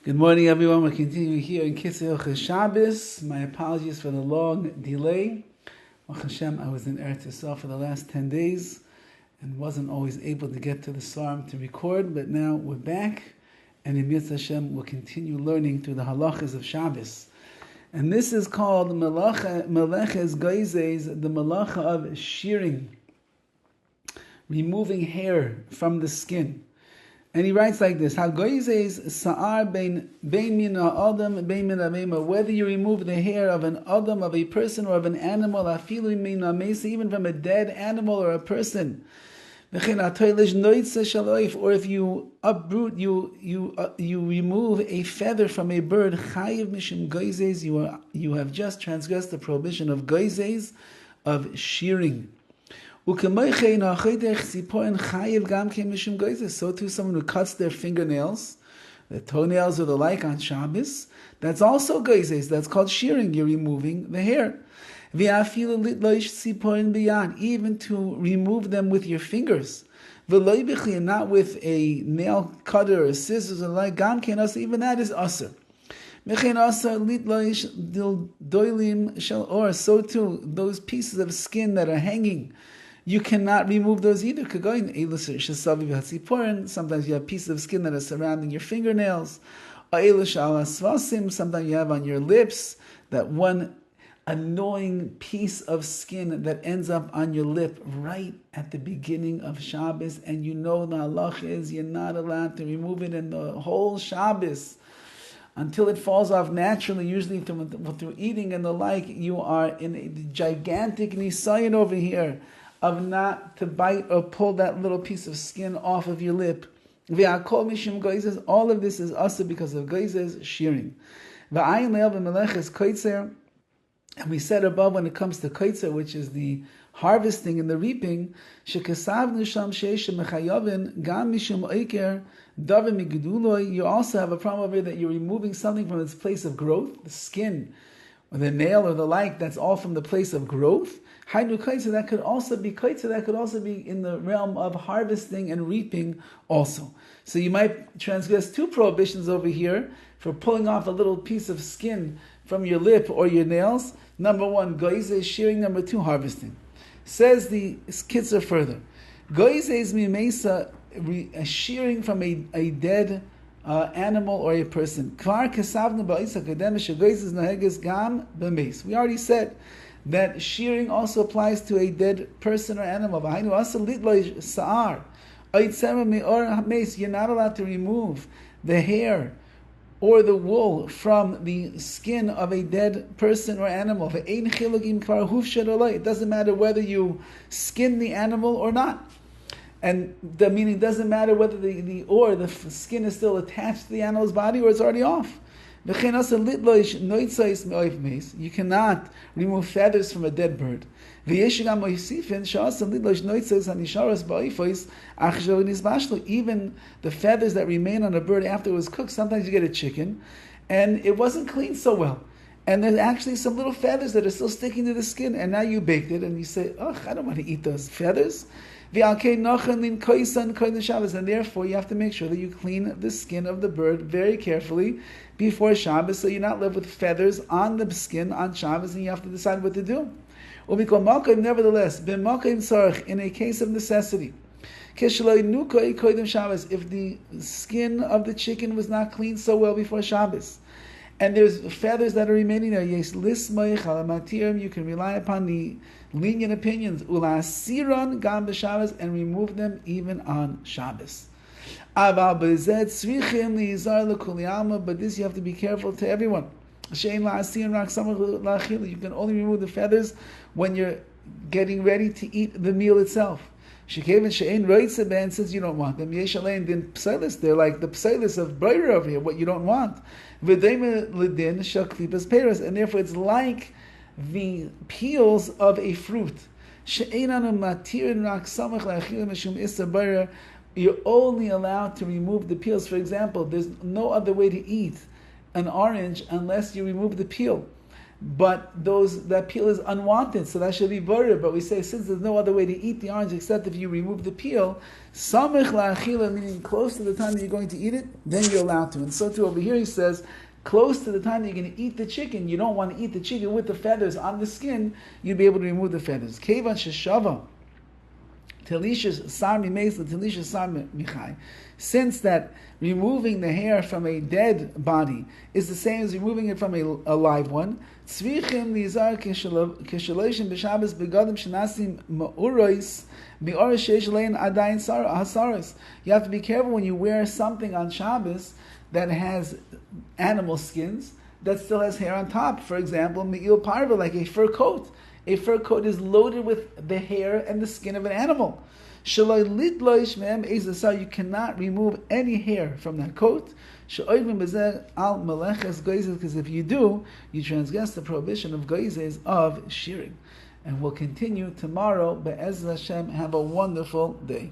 Good morning, everyone. We're continuing here in KITZUR Shabbos. My apologies for the long delay. Baruch Hashem, I was in Eretz Yisrael for the last 10 days and wasn't always able to get to the Sarm to record, but now we're back, and in Mitzvah Hashem, we'll continue learning through the halachas of Shabbos. And this is called Meleches Goizes, the malacha of shearing, removing hair from the skin. And he writes like this: Hagoizes sa'ar bein min ha'adam bein min ha'beima. Whether you remove the hair of an adam, of a person, or of an animal, afilu min ha'meisa, even from a dead animal or a person. Or if you uproot, you remove a feather from a bird, chayiv mishum goizes, you have just transgressed the prohibition of goizes, of shearing. So too, someone who cuts their fingernails, the toenails or the like on Shabbos, that's also goizes. That's called shearing. You're removing the hair. Even to remove them with your fingers, not with a nail cutter or scissors or like. Even that is asur. Or so too, those pieces of skin that are hanging, you cannot remove those either. Sometimes you have pieces of skin that are surrounding your fingernails. Sometimes you have on your lips that one annoying piece of skin that ends up on your lip right at the beginning of Shabbos, and you know the halach is you're not allowed to remove it in the whole Shabbos until it falls off naturally, usually through eating and the like. You are in a gigantic nisayon over here of not to bite or pull that little piece of skin off of your lip. All of this is also because of goizes, shearing. And we said above, when it comes to KITZUR, which is the harvesting and the reaping, you also have a problem over here that you're removing something from its place of growth, the skin, or the nail, or the like. That's all from the place of growth. That could also be KITZUR. That could also be in the realm of harvesting and reaping also. So you might transgress two prohibitions over here for pulling off a little piece of skin from your lip or your nails. Number one, goizes, shearing. Number two, harvesting. Says the KITZUR further, goizes mimesa, shearing from a dead animal or a person. We already said that shearing also applies to a dead person or animal. You're not allowed to remove the hair or the wool from the skin of a dead person or animal. It doesn't matter whether you skin the animal or not. And the meaning doesn't matter whether the skin is still attached to the animal's body or it's already off. You cannot remove feathers from a dead bird. Even the feathers that remain on a bird after it was cooked, sometimes you get a chicken and it wasn't cleaned so well, and there's actually some little feathers that are still sticking to the skin, and now you baked it and you say, oh, I don't want to eat those feathers. And therefore you have to make sure that you clean the skin of the bird very carefully before Shabbos, so you're not left with feathers on the skin on Shabbos, and you have to decide what to do. Nevertheless, in a case of necessity, if the skin of the chicken was not cleaned so well before Shabbos, and there's feathers that are remaining there, you can rely upon the lenient opinions, and remove them even on Shabbos. But this you have to be careful to everyone. You can only remove the feathers when you're getting ready to eat the meal itself. Since you don't want them, they're like the psilis of Breira over here, what you don't want. And therefore it's like the peels of a fruit. You're only allowed to remove the peels. For example, there's no other way to eat an orange unless you remove the peel. but that peel is unwanted, so that should be buried. But we say, since there's no other way to eat the orange except if you remove the peel, samech la'achila, meaning close to the time that you're going to eat it, then you're allowed to. And so too over here he says, close to the time that you're going to eat the chicken, you don't want to eat the chicken with the feathers on the skin, you'd be able to remove the feathers. Kevan sheshava, telishas sar mimeis telishas sar michai. Since that removing the hair from a dead body is the same as removing it from a live one, tzvichim nizar keshaloshin b'Shabbos begadim shenasim ma'urois bi'or sheish lein adayin hasaros. You have to be careful when you wear something on Shabbos that has animal skins that still has hair on top. For example, me'il parva, like a fur coat. A fur coat is loaded with the hair and the skin of an animal. You cannot remove any hair from that coat. Because if you do, you transgress the prohibition of goizes of shearing. And we'll continue tomorrow. Be'ez Hashem, have a wonderful day.